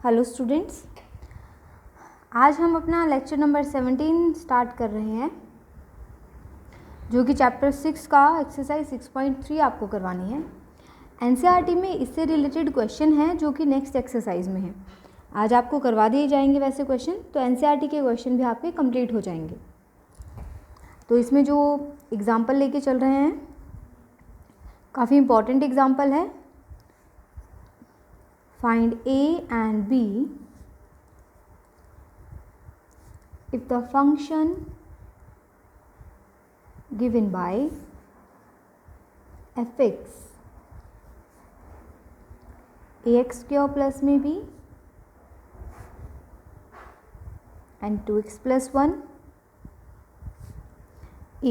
Hello students, आज हम अपना लेक्चर नंबर 17 स्टार्ट कर रहे हैं, जो कि चैप्टर 6 का एक्सरसाइज 6.3 आपको करवानी है। एनसीईआरटी में इससे रिलेटेड क्वेश्चन है जो कि नेक्स्ट एक्सरसाइज में है। आज आपको करवा दिए जाएंगे वैसे क्वेश्चन, तो एनसीईआरटी के क्वेश्चन भी आपके कंप्लीट हो जाएंगे। तो इसमें जो एग्ज़ाम्पल लेके चल रहे हैं काफ़ी इम्पॉर्टेंट एग्ज़ाम्पल है। Find A and B if the function given by fx ax square plus में b and 2x plus 1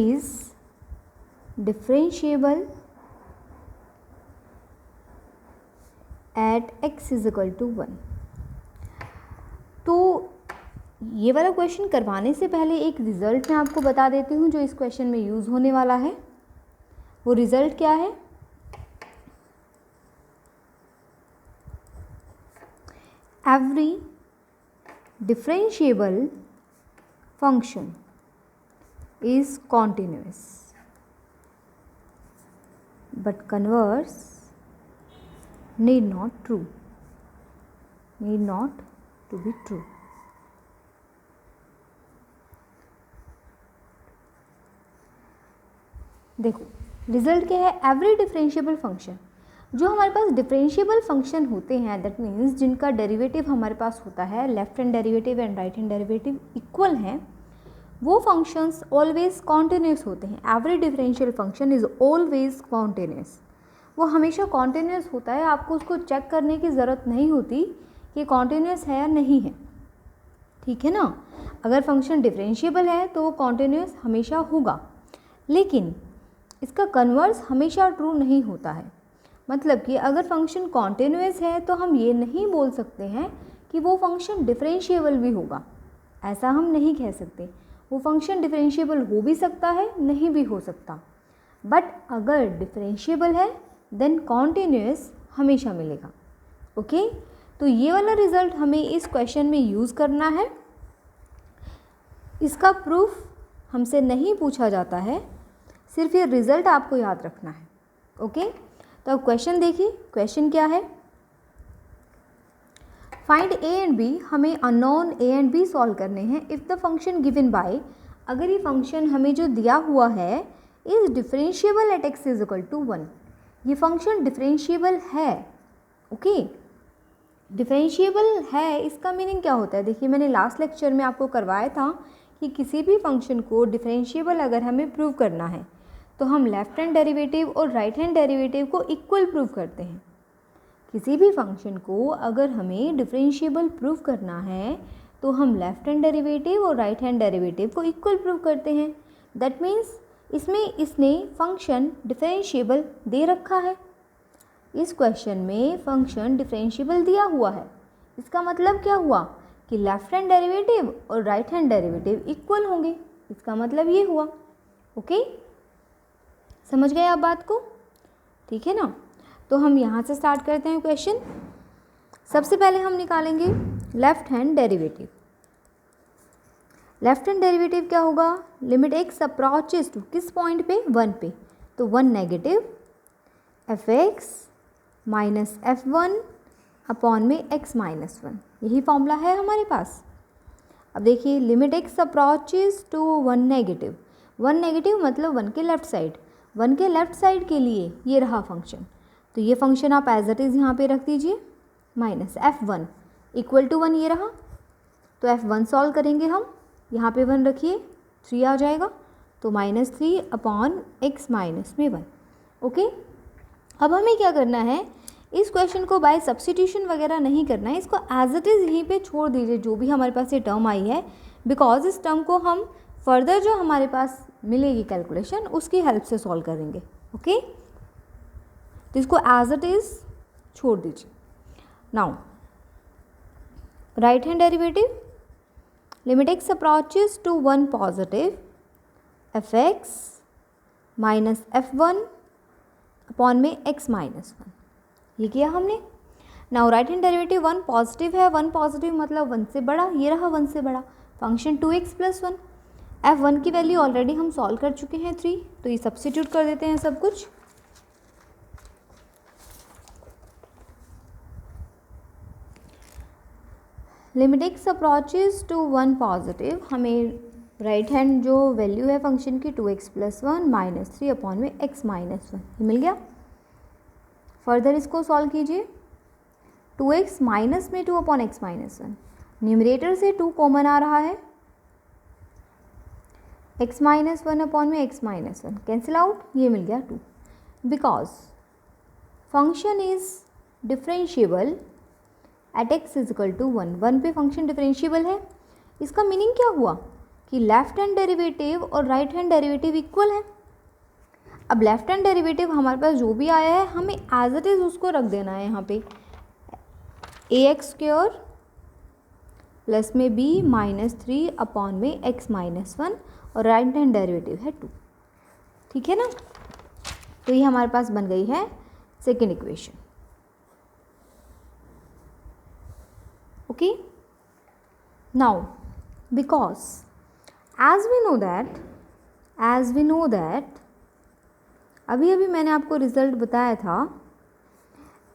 is differentiable at x is equal to 1। तो ये वाला क्वेश्चन करवाने से पहले एक रिज़ल्ट मैं आपको बता देती हूँ जो इस क्वेश्चन में यूज़ होने वाला है। वो रिज़ल्ट क्या है? Every differentiable function is continuous but converse need not to be true। देखो रिजल्ट क्या है? एवरी डिफरेंशिएबल फंक्शन, जो हमारे पास डिफरेंशिएबल फंक्शन होते हैं, दैट मीन्स जिनका डेरिवेटिव हमारे पास होता है, left hand derivative and right hand derivative equal हैं, वो फंक्शंस ऑलवेज कॉन्टिन्यूस होते हैं। Every differential function is always continuous, वो हमेशा कॉन्टिन्यूस होता है। आपको उसको चेक करने की ज़रूरत नहीं होती कि कॉन्टिन्यूस है या नहीं है, ठीक है ना। अगर फंक्शन डिफरेंशिएबल है तो वो कॉन्टिन्यूस हमेशा होगा, लेकिन इसका कन्वर्स हमेशा ट्रू नहीं होता है। मतलब कि अगर फंक्शन कॉन्टिन्यूस है तो हम ये नहीं बोल सकते हैं कि वो फंक्शन डिफरेंशिएबल भी होगा, ऐसा हम नहीं कह सकते। वो फंक्शन डिफरेंशिएबल हो भी सकता है, नहीं भी हो सकता, बट अगर डिफरेंशिएबल है देन कॉन्टिन्यूस हमेशा मिलेगा। ओके, तो ये वाला रिज़ल्ट हमें इस क्वेश्चन में यूज़ करना है। इसका प्रूफ हमसे नहीं पूछा जाता है, सिर्फ ये रिज़ल्ट आपको याद रखना है। ओके, तो अब क्वेश्चन देखिए। क्वेश्चन क्या है? फाइंड ए एंड बी, हमें unknown A and B solve करने हैं। If the function given by, अगर ये फंक्शन हमें जो दिया हुआ है is differentiable at x is equal to 1, ये फंक्शन डिफरेंशिएबल है। ओके, डिफरेंशिएबल है, इसका मीनिंग क्या होता है? देखिए, मैंने लास्ट लेक्चर में आपको करवाया था कि किसी भी फंक्शन को डिफरेंशिएबल अगर हमें प्रूव करना है तो हम लेफ्ट हैंड डेरिवेटिव और राइट हैंड डेरिवेटिव को इक्वल प्रूव करते हैं। किसी भी फंक्शन को अगर हमें डिफरेंशिएबल प्रूव करना है तो हम लेफ्ट हैंड डेरिवेटिव और राइट हैंड डेरिवेटिव को इक्वल प्रूव करते हैं। दैट मीन्स इसमें इसने फंक्शन डिफरेंशिएबल दे रखा है। इस क्वेश्चन में फंक्शन डिफरेंशिएबल दिया हुआ है। इसका मतलब क्या हुआ कि लेफ्ट हैंड डेरिवेटिव और राइट हैंड डेरिवेटिव इक्वल होंगे। इसका मतलब ये हुआ। ओके, समझ गए आप बात को? ठीक है ना। तो हम यहाँ से स्टार्ट करते हैं क्वेश्चन। सबसे पहले हम निकालेंगे left hand derivative. Left hand derivative क्या होगा? लिमिट एक्स अप्रोचेस टू, किस पॉइंट पे? 1 पे, तो 1 negative f x minus F1 upon में x माइनस 1, यही फॉर्मूला है हमारे पास। अब देखिए, limit x approaches to 1 negative, 1 negative मतलब 1 के लेफ्ट साइड, 1 के लेफ्ट साइड के लिए ये रहा फंक्शन। तो ये फंक्शन आप एज इट इज़ यहाँ पे रख दीजिए, माइनस F1 इक्वल टू 1 ये रहा। तो F1 सॉल्व करेंगे हम, यहाँ पे 1 रखिए, 3 आ जाएगा, तो -3 अपॉन x माइनस में 1। ओके, अब हमें क्या करना है? इस क्वेश्चन को बाय सब्स्टिट्यूशन वगैरह नहीं करना है, इसको एज इट इज़ यहीं पे छोड़ दीजिए जो भी हमारे पास ये टर्म आई है, बिकॉज इस टर्म को हम फर्दर जो हमारे पास मिलेगी कैलकुलेशन उसकी हेल्प से सॉल्व करेंगे। ओके, तो इसको एज इट इज़ छोड़ दीजिए। Now right hand derivative, limit x approaches to 1 positive F x minus F1 upon में x माइनस 1, ये किया हमने। Now right hand derivative 1 positive है, 1 पॉजिटिव मतलब 1 से बड़ा, ये रहा 1 से बड़ा। फंक्शन 2x + 1, f1 की वैल्यू ऑलरेडी हम सॉल्व कर चुके हैं 3, तो ये सब्स्टिट्यूट कर देते हैं सब कुछ। Limit x approaches to 1 positive, हमें राइट हैंड जो वैल्यू है फंक्शन की 2x + 1 -3 अपॉन में x - 1 ये मिल गया। फर्दर इसको सॉल्व कीजिए, 2x माइनस में 2 अपॉन x - 1, न्यूमरेटर से 2 कॉमन आ रहा है, x - 1 अपॉन में x - 1 कैंसिल आउट, ये मिल गया 2। Because function is differentiable at x = 1, 1 पे फंक्शन डिफरेंशिएबल है। इसका मीनिंग क्या हुआ कि लेफ्ट हैंड डेरिवेटिव और राइट हैंड डेरिवेटिव इक्वल है। अब लेफ्ट हैंड डेरिवेटिव हमारे पास जो भी आया है हमें एज इट इज़ उसको रख देना है यहाँ पे, ax² प्लस में b -3 अपॉन में x - 1 और राइट हैंड डेरिवेटिव है 2, ठीक है ना। तो ये हमारे पास बन गई है second equation. Okay, now because as we know that अभी अभी मैंने आपको रिजल्ट बताया था,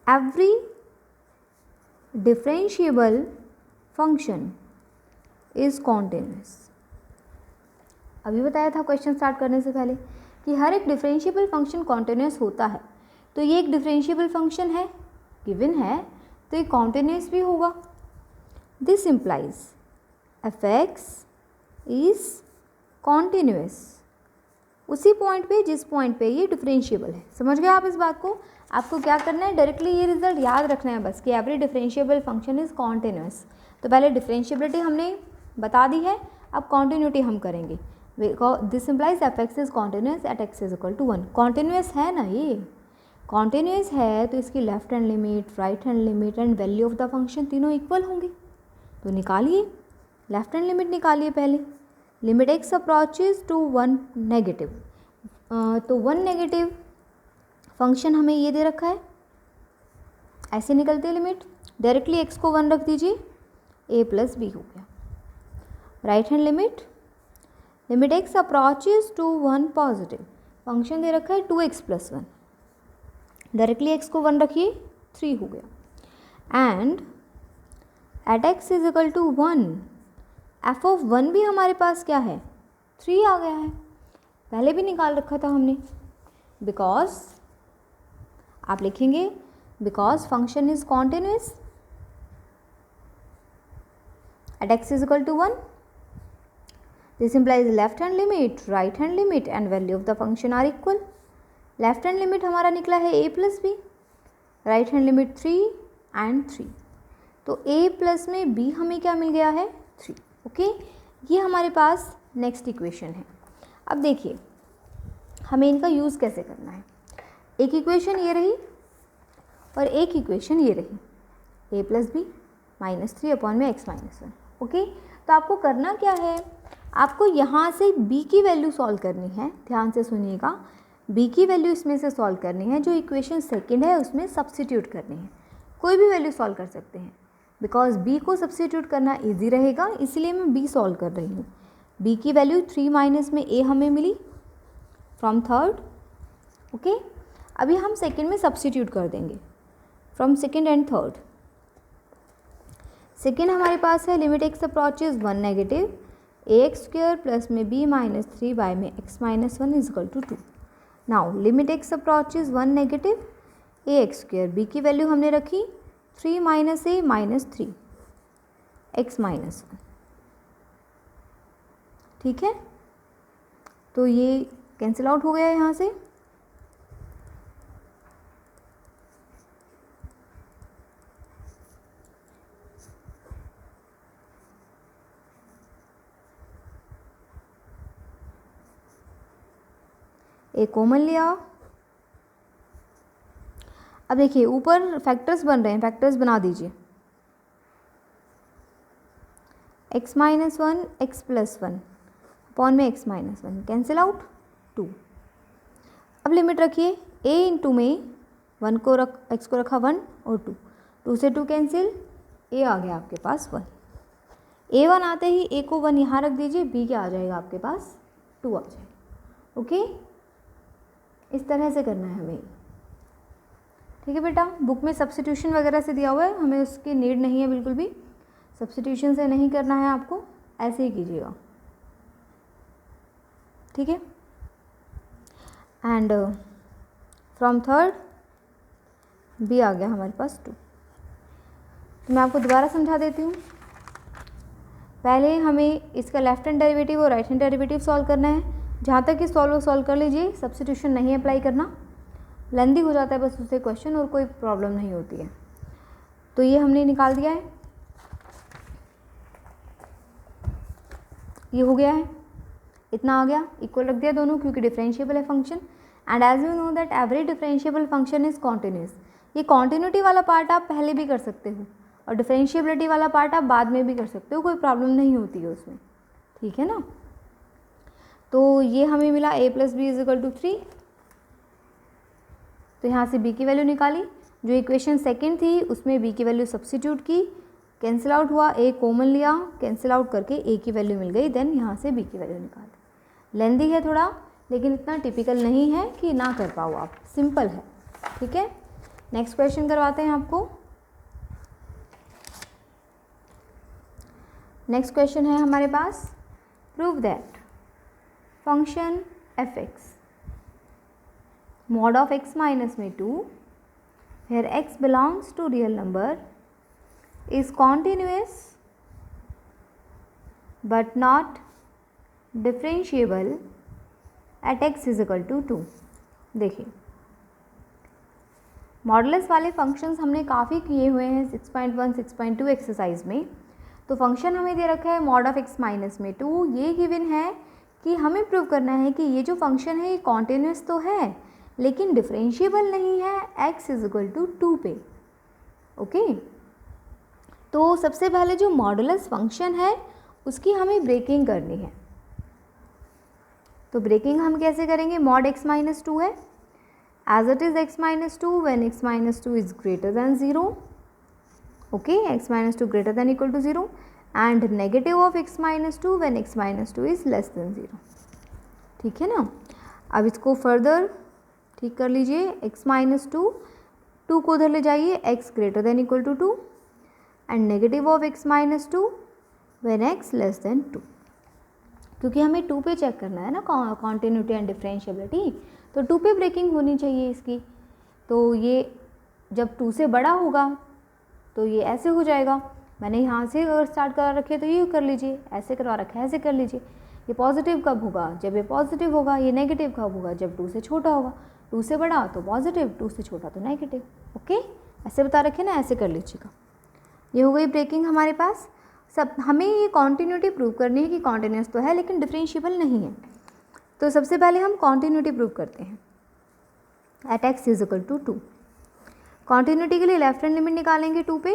every differentiable function is continuous. अभी बताया था क्वेश्चन स्टार्ट करने से पहले कि हर एक डिफरेंशिएबल फंक्शन कॉन्टिन्यूस होता है। तो ये एक डिफरेंशिएबल फंक्शन है, गिवन है, तो ये कॉन्टिन्यूस भी होगा। This implies f(x) is continuous उसी पॉइंट पे जिस पॉइंट पे ये डिफरेंशिएबल है। समझ गए आप इस बात को? आपको क्या करना है, डायरेक्टली ये रिजल्ट याद रखना है बस कि every differentiable function is continuous. तो पहले डिफरेंशिएबिलिटी हमने बता दी है, अब कॉन्टिन्यूटी हम करेंगे। This implies f(x) is continuous at x = 1। Continuous है ना, ये कॉन्टिन्यूस है तो इसकी left hand limit, right hand limit and value of the function तीनों इक्वल होंगे। तो निकालिए, लेफ्ट हैंड लिमिट निकालिए पहले। Limit x approaches to 1 negative, तो 1 नेगेटिव फंक्शन हमें ये दे रखा है, ऐसे निकलती है लिमिट। डायरेक्टली x को 1 रख दीजिए, a + b हो गया। Right hand limit, limit x approaches to 1 positive, function दे रखा है 2x + 1, डायरेक्टली x को 1 रखिए, 3 हो गया। एंड एट x = 1, f(1) भी हमारे पास क्या है, 3 आ गया है, पहले भी निकाल रखा था हमने। बिकॉज आप लिखेंगे because function is continuous at x = 1, this implies left hand limit, right hand limit and value of the function are equal. Left hand limit हमारा निकला है a + b, right hand limit 3 and 3, तो a plus में b हमें क्या मिल गया है, 3। Okay, ये हमारे पास नेक्स्ट इक्वेशन है। अब देखिए हमें इनका यूज़ कैसे करना है। एक इक्वेशन ये रही और एक इक्वेशन ये रही, a + b -3 अपॉन में x - 1। ओके, तो आपको करना क्या है, आपको यहाँ से b की वैल्यू सॉल्व करनी है। ध्यान से सुनिएगा, b की वैल्यू इसमें से सॉल्व करनी है, जो इक्वेशन सेकेंड है उसमें सब्स्टिट्यूट करनी है। कोई भी वैल्यू सॉल्व कर सकते हैं, बिकॉज b को सब्स्टिट्यूट करना इजी रहेगा, इसलिए मैं b सॉल्व कर रही हूँ। b की वैल्यू 3 माइनस में a हमें मिली फ्रॉम थर्ड। ओके, अभी हम सेकेंड में सब्स्टिट्यूट कर देंगे from second and third. Second हमारे पास है limit x approaches 1 negative, ax² plus में b -3 बाय में x - 1 = 2। Now limit x approaches 1 negative, ax², b की वैल्यू हमने रखी 3 - a -3 x - 1, ठीक है। तो ये कैंसिल आउट हो गया यहाँ से। एक कॉमन लिया। अब देखिए ऊपर फैक्टर्स बन रहे हैं, फैक्टर्स बना दीजिए। x - 1 x + 1 अपॉन में x - 1 कैंसिल आउट 2। अब लिमिट रखिए a इंटू में 1 को x को रखा 1 और 2, 2 से 2 कैंसिल, ए आ गया आपके पास 1। A1 आते ही ए को 1 यहाँ रख दीजिए, बी क्या आ जाएगा आपके पास 2 आ जाएगा। ओके, इस तरह से करना है हमें। ठीक है बेटा, बुक में सब्स्टिट्यूशन वगैरह से दिया हुआ है, हमें उसकी नीड नहीं है बिल्कुल भी, सब्स्टिट्यूशन से नहीं करना है आपको, ऐसे ही कीजिएगा। ठीक है, एंड फ्रॉम थर्ड बी आ गया हमारे पास 2। तो मैं आपको दोबारा समझा देती हूँ। पहले हमें इसका लेफ्ट हैंड डेरिवेटिव और राइट हैंड डेरिवेटिव सॉल्व करना है। जहाँ तक कि सॉल्व कर लीजिए, सब्स्टिट्यूशन नहीं अप्लाई करना, लेंदी हो जाता है बस उससे क्वेश्चन, और कोई प्रॉब्लम नहीं होती है। तो ये हमने निकाल दिया है, ये हो गया है, इतना आ गया, इक्वल रख दिया दोनों क्योंकि डिफरेंशिएबल है function. And as you know that every differentiable function is continuous. ये कॉन्टिन्यूटी वाला पार्ट आप पहले भी कर सकते हो और डिफरेंशिएबिलिटी वाला पार्ट आप बाद में भी कर सकते हो, कोई प्रॉब्लम नहीं होती है उसमें। ठीक है ना, तो ये हमें मिला a + b = 3। तो यहाँ से b की वैल्यू निकाली, जो इक्वेशन सेकंड थी उसमें b की वैल्यू सब्स्टिट्यूट की, कैंसिल आउट हुआ, a कॉमन लिया, कैंसिल आउट करके a की वैल्यू मिल गई, देन यहाँ से b की वैल्यू निकाली। लेंदी है थोड़ा, लेकिन इतना टिपिकल नहीं है कि ना कर पाओ आप, सिंपल है। ठीक है, नेक्स्ट क्वेश्चन करवाते हैं आपको। नेक्स्ट क्वेश्चन है हमारे पास, prove that function f(x) mod of x minus में 2 where x belongs to real number is continuous but not differentiable at x = 2। देखिए, मॉडुलस वाले फंक्शंस हमने काफ़ी किए हुए हैं 6.1 6.2 एक्सरसाइज में। तो फंक्शन हमें दे रखा है mod of x minus में 2, ये गिवन है कि हमें प्रूव करना है कि ये जो फंक्शन है ये कॉन्टिन्यूस तो है लेकिन डिफरेंशिएबल नहीं है x = 2 पे। ओके, तो सबसे पहले जो मॉडुलस फंक्शन है उसकी हमें ब्रेकिंग करनी है। तो ब्रेकिंग हम कैसे करेंगे, mod x minus 2 है, as it is x minus 2 when x minus 2 is greater than 0, okay, x minus 2 greater than equal to 0 and negative of x minus 2 when x minus 2 is less than 0। ठीक है ना, अब इसको further ठीक कर लीजिए, x minus 2 को उधर ले जाइए, x greater than equal to 2 and negative of x minus 2 when x less than 2। क्योंकि हमें 2 पे चेक करना है ना कॉन्टिन्यूटी एंड डिफरेंशिएबिलिटी, तो 2 पे ब्रेकिंग होनी चाहिए इसकी। तो ये जब 2 से बड़ा होगा तो ये ऐसे हो जाएगा, मैंने यहाँ से अगर स्टार्ट करा रखे तो ये कर लीजिए, ऐसे करवा रखा है ऐसे कर लीजिए। ये पॉजिटिव कब होगा, जब ये पॉजिटिव होगा, ये नेगेटिव कब होगा, जब 2 से छोटा होगा, 2 से बड़ा तो पॉजिटिव, 2 से छोटा तो नेगेटिव। ओके, ऐसे बता रखे ना, ऐसे कर लीजिएगा। ये हो गई ब्रेकिंग हमारे पास। सब हमें ये कॉन्टिन्यूटी प्रूव करनी है कि कॉन्टिन्यूस तो है लेकिन डिफरेंशिएबल नहीं है। तो सबसे पहले हम कॉन्टिन्यूटी प्रूव करते हैं एट x = 2। कॉन्टिन्यूटी के लिए लेफ्ट हैंड लिमिट निकालेंगे 2 पे,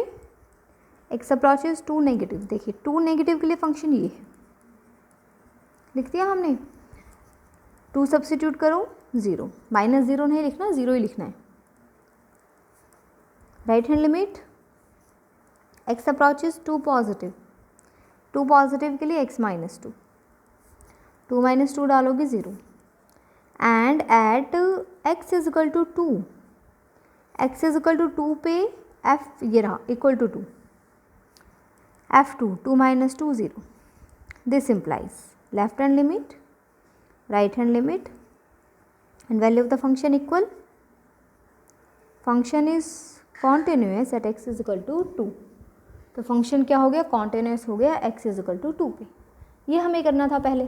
x अप्रोचेस 2 नेगेटिव। देखिए 2 नेगेटिव के लिए फंक्शन ये है, लिख दिया हमने, 2 सब्स्टिट्यूट करो 0, -0 नहीं लिखना, 0 ही लिखना है। Right hand limit x approaches 2 positive, 2 positive के लिए x minus 2, 2 minus 2 डालोगे 0 एंड एट x = 2, x = 2 पे f ये रहा equal to 2, f2 2 minus 2 0। This implies left hand limit, right hand limit and value of the function equal, function is continuous at x = 2। तो function क्या हो गया, continuous हो गया x = 2 पे। ये हमें करना था पहले,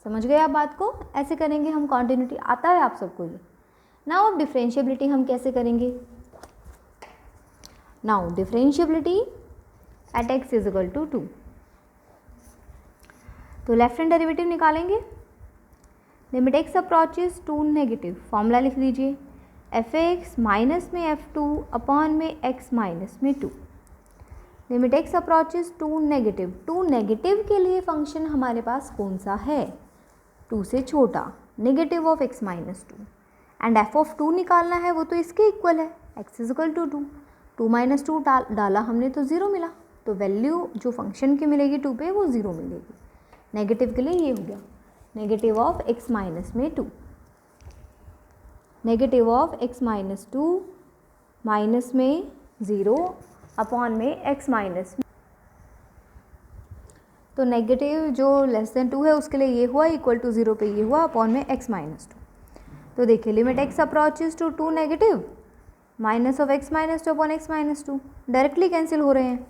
समझ गए आप बात को, ऐसे करेंगे हम। कॉन्टिन्यूटी आता है आप सबको ये। नाउ अब डिफरेंशिएबिलिटी हम कैसे करेंगे, नाउ डिफरेंशिएबिलिटी एट x = 2। तो लेफ्ट हैंड डेरिवेटिव निकालेंगे, limit x approaches 2 negative, formula लिख लीजिए, f(x) माइनस में f2 अपॉन में x माइनस में 2। Limit x approaches 2 negative, 2 negative के लिए फंक्शन हमारे पास कौन सा है, 2 से छोटा, negative of x minus 2 and f(2) निकालना है, वो तो इसके इक्वल है, x = 2। 2 माइनस टू डाला हमने तो 0 मिला, तो वैल्यू जो फंक्शन की मिलेगी 2 पे वो 0 मिलेगी। नेगेटिव के लिए ये हो गया नेगेटिव ऑफ x माइनस में 2, negative of x minus 2 minus में 0 अपॉन में x माइनस, तो नेगेटिव जो लेस देन 2 है उसके लिए ये हुआ, इक्वल टू 0 पे ये हुआ अपॉन में x माइनस 2। तो देखिए limit x approaches to 2 negative minus of x minus 2 upon x minus 2 directly cancel हो रहे हैं।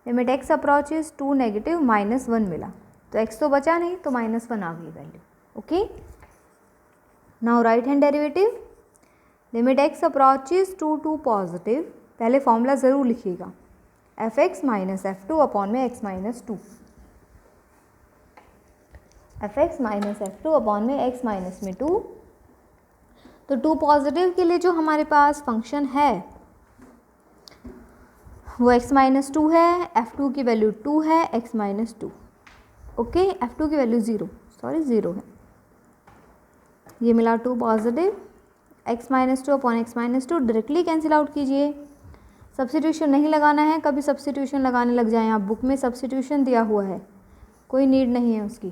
Limit x approaches to negative -1 मिला, तो x तो बचा नहीं, तो -1 आ गई value. Okay, now right hand derivative, limit x approaches to 2 positive, पहले फॉर्मूला ज़रूर लिखिएगा, fx माइनस f2 अपॉन में x minus 2, fx minus f2 upon में x माइनस में 2। तो 2 पॉजिटिव के लिए जो हमारे पास फंक्शन है वो x माइनस 2 है, f2 की वैल्यू 2 है, x माइनस 2। ओके, f2 की वैल्यू 0 है, ये मिला 2 positive, x minus 2 upon x minus 2 directly cancel out कीजिए। सब्स्टिट्यूशन नहीं लगाना है, कभी सब्स्टिट्यूशन लगाने लग जाएं आप, बुक में सब्स्टिट्यूशन दिया हुआ है, कोई नीड नहीं है उसकी।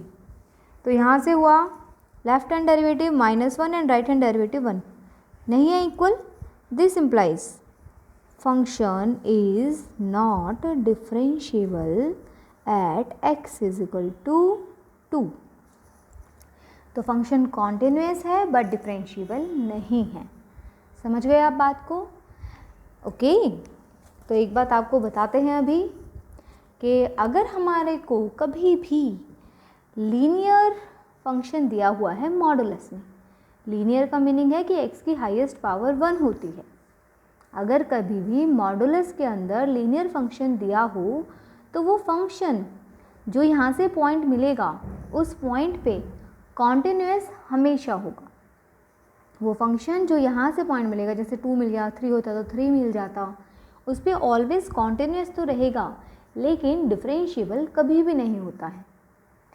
तो यहाँ से हुआ left hand derivative -1 and right hand derivative 1 नहीं है equal, this implies function is not differentiable at x is equal to 2। तो फंक्शन कॉन्टिन्यूअस है बट डिफरेंशिएबल नहीं है। समझ गए आप बात को? ओके, तो एक बात आपको बताते हैं अभी कि अगर हमारे को कभी भी लीनियर फंक्शन दिया हुआ है मॉडुलस में, लीनियर का मीनिंग है कि x की हाईएस्ट पावर 1 होती है, अगर कभी भी मॉडुलस के अंदर लीनियर फंक्शन दिया हो तो वो फंक्शन जो यहाँ से पॉइंट मिलेगा उस पॉइंट पे कॉन्टिन्यूअस हमेशा होगा। वो फंक्शन जो यहाँ से पॉइंट मिलेगा, जैसे 2 मिल गया, 3 होता तो 3 मिल जाता, उस पर ऑलवेज कॉन्टिन्यूअस तो रहेगा लेकिन डिफरेंशिएबल कभी भी नहीं होता है।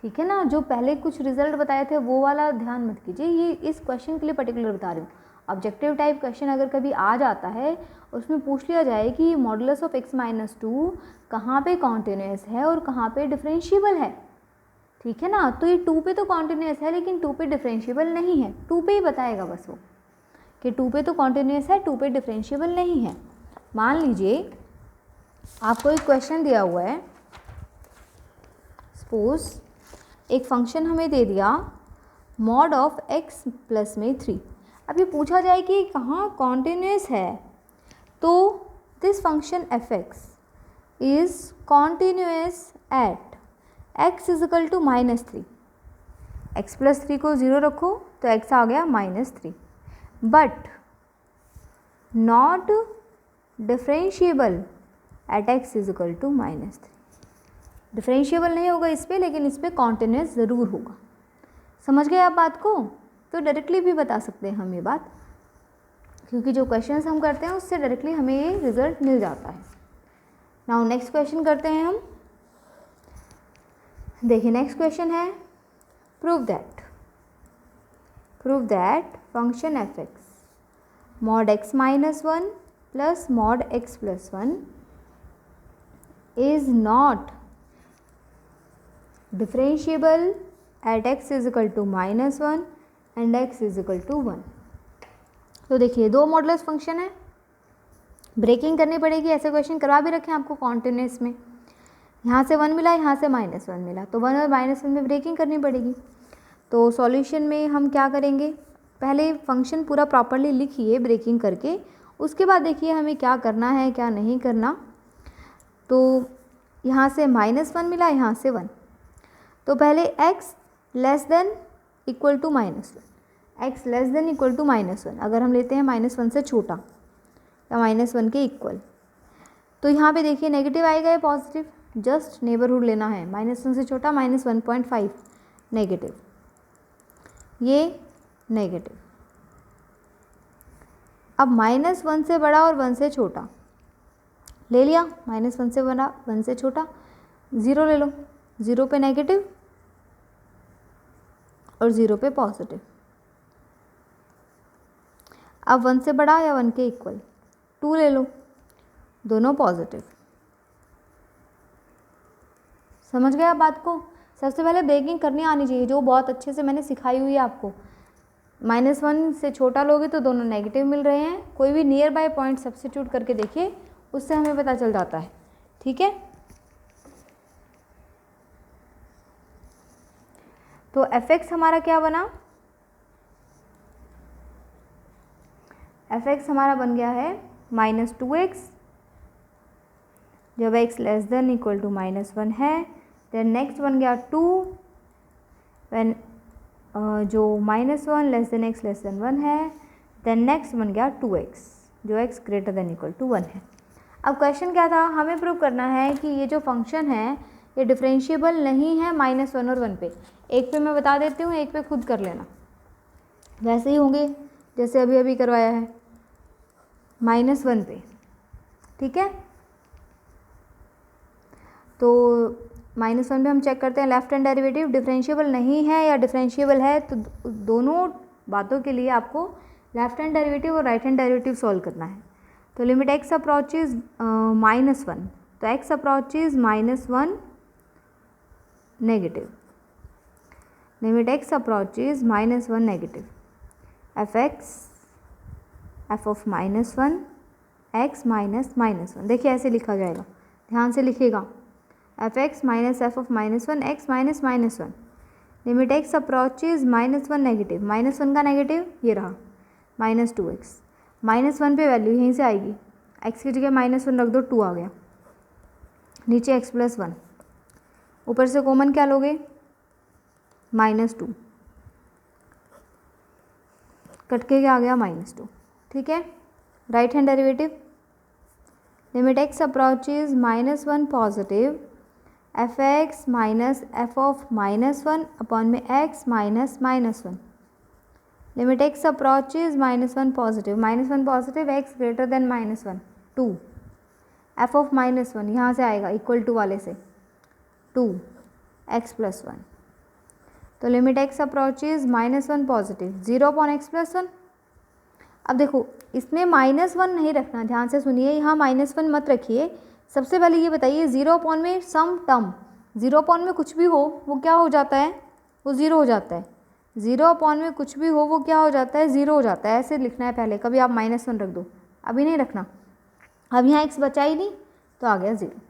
ठीक है ना, जो पहले कुछ रिजल्ट बताए थे वो वाला ध्यान मत कीजिए, ये इस क्वेश्चन के लिए पर्टिकुलर बता रही हूँ। ऑब्जेक्टिव टाइप क्वेश्चन अगर कभी आ जाता है उसमें पूछ लिया जाए कि मॉडुलस ऑफ x माइनस 2 कहाँ पे कॉन्टिन्यूअस है और कहाँ पे डिफरेंशिएबल है। ठीक है ना, तो ये 2 पे तो कॉन्टिन्यूअस है लेकिन 2 पे डिफरेंशिएबल नहीं है, 2 पे ही बताएगा बस वो कि 2 पे तो कॉन्टिन्यूअस है, 2 पे डिफरेंशिएबल नहीं है। मान लीजिए आपको एक क्वेश्चन दिया हुआ है, सपोज एक फंक्शन हमें दे दिया मॉड ऑफ x प्लस में 3। अब ये पूछा जाए कि कहाँ कॉन्टिन्यूअस है, तो this function f(x) is continuous at x is equal to -3। x plus 3 को 0 रखो तो x आ गया -3, but not differentiable at x is equal to -3। Differentiable नहीं होगा इस पर, लेकिन इस पर कॉन्टिन्यूअस ज़रूर होगा। समझ गए आप बात को? तो डायरेक्टली भी बता सकते हैं हम ये बात, क्योंकि जो क्वेश्चंस हम करते हैं उससे डायरेक्टली हमें ये रिजल्ट मिल जाता है। नाउ नेक्स्ट क्वेश्चन करते हैं हम। देखिए नेक्स्ट क्वेश्चन है, prove that function f(x) mod x minus 1 plus mod x plus 1 is not differentiable at x is equal to -1 and x is equal to 1। तो देखिए दो मॉडुलस फंक्शन है, breaking करनी पड़ेगी, ऐसे क्वेश्चन करवा भी रखे हैं आपको कॉन्टिन्यूअस में। यहाँ से 1 मिला, यहाँ से -1 मिला, तो 1 और -1 में ब्रेकिंग करनी पड़ेगी। तो सॉल्यूशन में हम क्या करेंगे, पहले फंक्शन पूरा प्रॉपरली लिखिए ब्रेकिंग करके, उसके बाद देखिए हमें क्या करना है क्या नहीं करना। तो यहाँ से -1 मिला, यहाँ से 1, तो पहले x less than equal to -1, x less than equal to -1 अगर हम लेते हैं -1 से छोटा या -1 के इक्वल, तो यहाँ पे देखिए नेगेटिव आएगा या पॉजिटिव, जस्ट नेबरहुड लेना है, -1 से छोटा -1.5 नेगेटिव, ये नेगेटिव। अब -1 से बड़ा और 1 से छोटा ले लिया, -1 से बड़ा 1 से छोटा 0 ले लो, 0 पे नेगेटिव और 0 पे पॉजिटिव। अब 1 से बड़ा या 1 के इक्वल 2 ले लो, दोनों पॉजिटिव। समझ गए आप बात को? सबसे पहले ब्रेकिंग करनी आनी चाहिए, जो बहुत अच्छे से मैंने सिखाई हुई है आपको। -1 से छोटा लोगे तो दोनों नेगेटिव मिल रहे हैं। कोई भी नियर बाय पॉइंट सब्स्टिट्यूट करके देखिए, उससे हमें पता चल जाता है। ठीक है, तो fx हमारा क्या बना? fx हमारा बन गया है -2x, जब x less than equal to -1 है। देन नेक्स्ट बन गया 2 व्हेन जो -1 less than x less than 1 है। देन नेक्स्ट बन गया 2x जो x greater than equal to 1 है। अब क्वेश्चन क्या था? हमें प्रूव करना है कि ये जो फंक्शन है ये डिफरेंशिएबल नहीं है -1 और 1 पे। एक पे मैं बता देती हूँ, एक पे खुद कर लेना। वैसे ही होंगे जैसे अभी अभी करवाया है, -1 पे। ठीक है, तो -1 पे हम चेक करते हैं लेफ्ट हैंड डेरिवेटिव डिफरेंशिएबल नहीं है या डिफरेंशिएबल है। तो दोनों बातों के लिए आपको लेफ्ट हैंड डेरिवेटिव और राइट हैंड डेरिवेटिव सॉल्व करना है। तो लिमिट x अप्रोचेज -1, तो x approaches -1 negative, limit x approaches -1 negative, f of -1 x minus -1। देखिए ऐसे लिखा जाएगा, ध्यान से लिखिएगा। f(x) minus f of -1 x minus -1, limit x approaches -1 negative, -1 का नेगेटिव ये रहा -2x। -1 पे वैल्यू यहीं से आएगी, x की जगह -1 रख दो, 2 आ गया, नीचे x प्लस 1, ऊपर से कॉमन क्या लोगे? -2, कट के क्या आ गया? -2। ठीक है, right hand derivative limit x approaches -1 positive, f(x) minus f of -1 upon में x minus -1, limit x approaches -1 positive, -1 positive, x greater then -1, 2, f of -1 यहाँ से आएगा इक्वल टू वाले से 2 x प्लस 1। तो limit x approaches -1 positive, 0 upon x plus 1। अब देखो इसमें -1 नहीं रखना, ध्यान से सुनिए, यहाँ -1 मत रखिए। सबसे पहले ये बताइए 0 अपॉन में सम टर्म, 0 अपॉन में कुछ भी हो वो क्या हो जाता है? वो 0 हो जाता है। 0 अपॉन में कुछ भी हो वो क्या हो जाता है? 0 हो जाता है। ऐसे लिखना है पहले, कभी आप -1 रख दो, अभी नहीं रखना। अब यहाँ x बचा ही नहीं तो आ गया 0।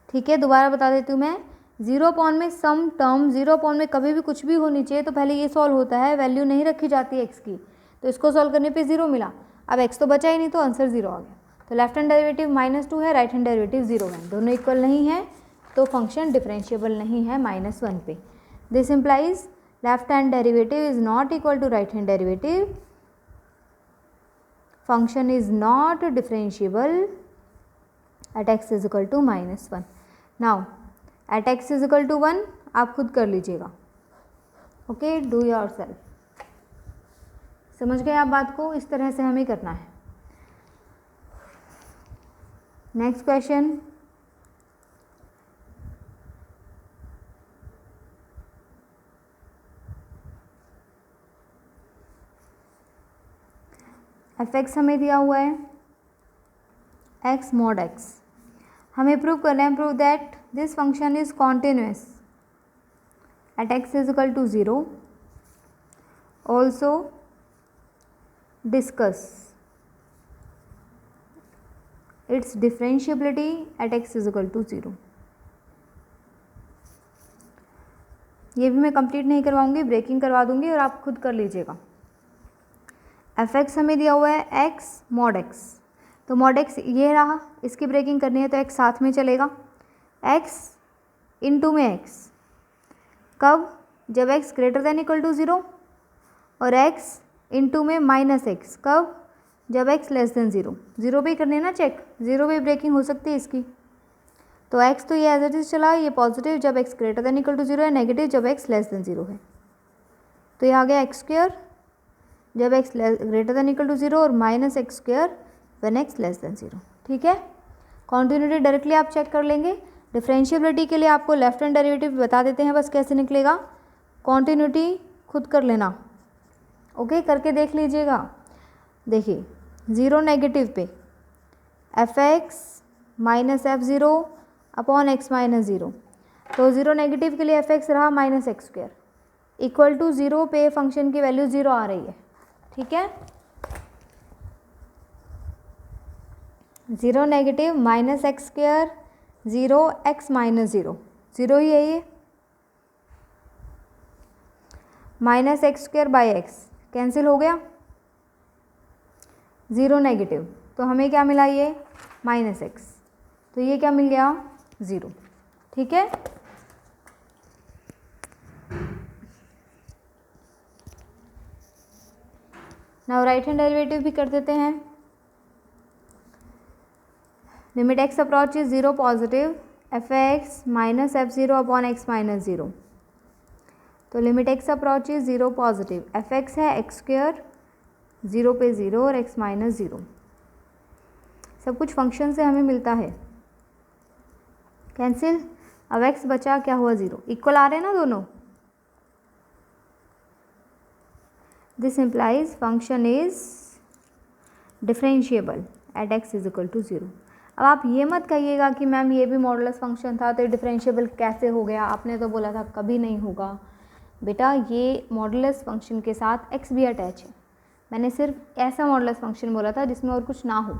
ठीक है, दोबारा बता देती हूँ मैं, 0 अपॉन में सम टर्म, 0 अपॉन में कभी भी कुछ भी होनी चाहिए तो पहले ये सॉल्व होता है, वैल्यू नहीं रखी जाती x की, तो इसको सॉल्व करने पे 0 मिला। अब x तो बचा ही नहीं तो आंसर 0 आ गया। तो लेफ्ट हैंड डेरिवेटिव -2 है, राइट हैंड डेरिवेटिव 0 है, दोनों इक्वल नहीं है तो फंक्शन डिफरेंशिएबल नहीं है -1 पे। This implies left hand derivative is not equal to right hand derivative, function is not differentiable at x is equal to -1। Now at x is equal to 1 आप खुद कर लीजिएगा। Okay, do yourself. समझ गए आप बात को? इस तरह से हमें करना है। नेक्स्ट क्वेश्चन, f(x) हमें दिया हुआ है x mod x, हमें प्रूव करना है, prove that this function is continuous at x is equal to 0। Also discuss its differentiability at x is equal to 0। ये भी मैं कंप्लीट नहीं करवाऊंगी, ब्रेकिंग करवा दूंगी और आप खुद कर लीजिएगा। f(x) हमें दिया हुआ है x mod x, तो mod x ये रहा, इसकी ब्रेकिंग करनी है तो x साथ में चलेगा, x इंटू में x, कब? जब x greater than equal to 0, और x इंटू में -x, कब? जब x लेस देन 0। 0 पे ही करनी है ना चेक, 0 पे ब्रेकिंग हो सकती है इसकी। तो x तो ये एज इट इज चला, ये पॉजिटिव जब x greater than equal to 0 है, नेगेटिव जब x लेस देन 0 है। तो ये आ गया x² जब x greater than equal to 0 और -x² when x less then 0। ठीक है, कॉन्टिन्यूटी डायरेक्टली आप चेक कर लेंगे। डिफरेंशिएबिलिटी के लिए आपको लेफ्ट हैंड डेरिवेटिव बता देते हैं बस कैसे निकलेगा, कॉन्टिन्यूटी खुद कर लेना। ओके, करके देख लीजिएगा। देखिए 0 नेगेटिव पे F x minus F zero upon X minus zero. तो ज़ीरो नेगेटिव के लिए एफ एक्स रहा minus X square equal to zero पे फंक्शन की वैल्यू ज़ीरो आ रही है, ठीक है। Zero negative minus X square zero X minus zero, zero ही है ये, minus X square by X cancel हो गया, ज़ीरो नेगेटिव, तो हमें क्या मिला ये माइनस एक्स, तो ये क्या मिल गया ज़ीरो, ठीक है। नाउ राइट हैंड डेरिवेटिव भी कर देते हैं। Limit X approaches zero positive F x minus F zero upon X minus zero. तो limit X approaches zero positive F X है एक्स स्क्वायर ज़ीरो पे ज़ीरो और एक्स माइनस ज़ीरो, सब कुछ फंक्शन से हमें मिलता है, कैंसिल, अब एक्स बचा क्या हुआ ज़ीरो, इक्वल आ रहे हैं ना दोनों। This implies function is differentiable at x is equal to zero. अब आप ये मत कहिएगा कि मैम ये भी मॉडुलस फंक्शन था तो ये डिफरेंशिएबल कैसे हो गया, आपने तो बोला था कभी नहीं होगा। बेटा ये मॉडुलस फंक्शन के साथ एक्स भी अटैच है, मैंने सिर्फ ऐसा मॉडुलस फंक्शन बोला था जिसमें और कुछ ना हो,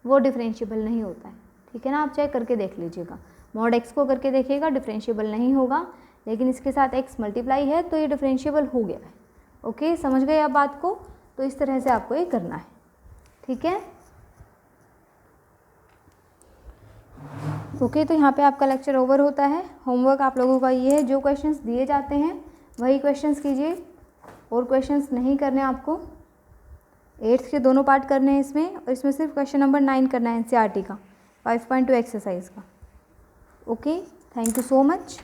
वो डिफरेंशिएबल नहीं होता है, ठीक है ना। आप चेक करके देख लीजिएगा, मॉड एक्स को करके देखिएगा डिफरेंशिएबल नहीं होगा, लेकिन इसके साथ एक्स मल्टीप्लाई है तो ये डिफरेंशिएबल हो गया है। ओके, समझ गए आप बात को, तो इस तरह से आपको ये करना है, ठीक है। ओके, तो यहाँ पे आपका लेक्चर ओवर होता है। होमवर्क आप लोगों का ये है, जो क्वेश्चंस दिए जाते हैं वही क्वेश्चंस कीजिए, और क्वेश्चंस नहीं करने आपको। 8th के दोनों पार्ट करने हैं इसमें, और इसमें सिर्फ क्वेश्चन नंबर 9 करना है एनसीईआरटी का 5.2 एक्सरसाइज का। Okay, thank you so much.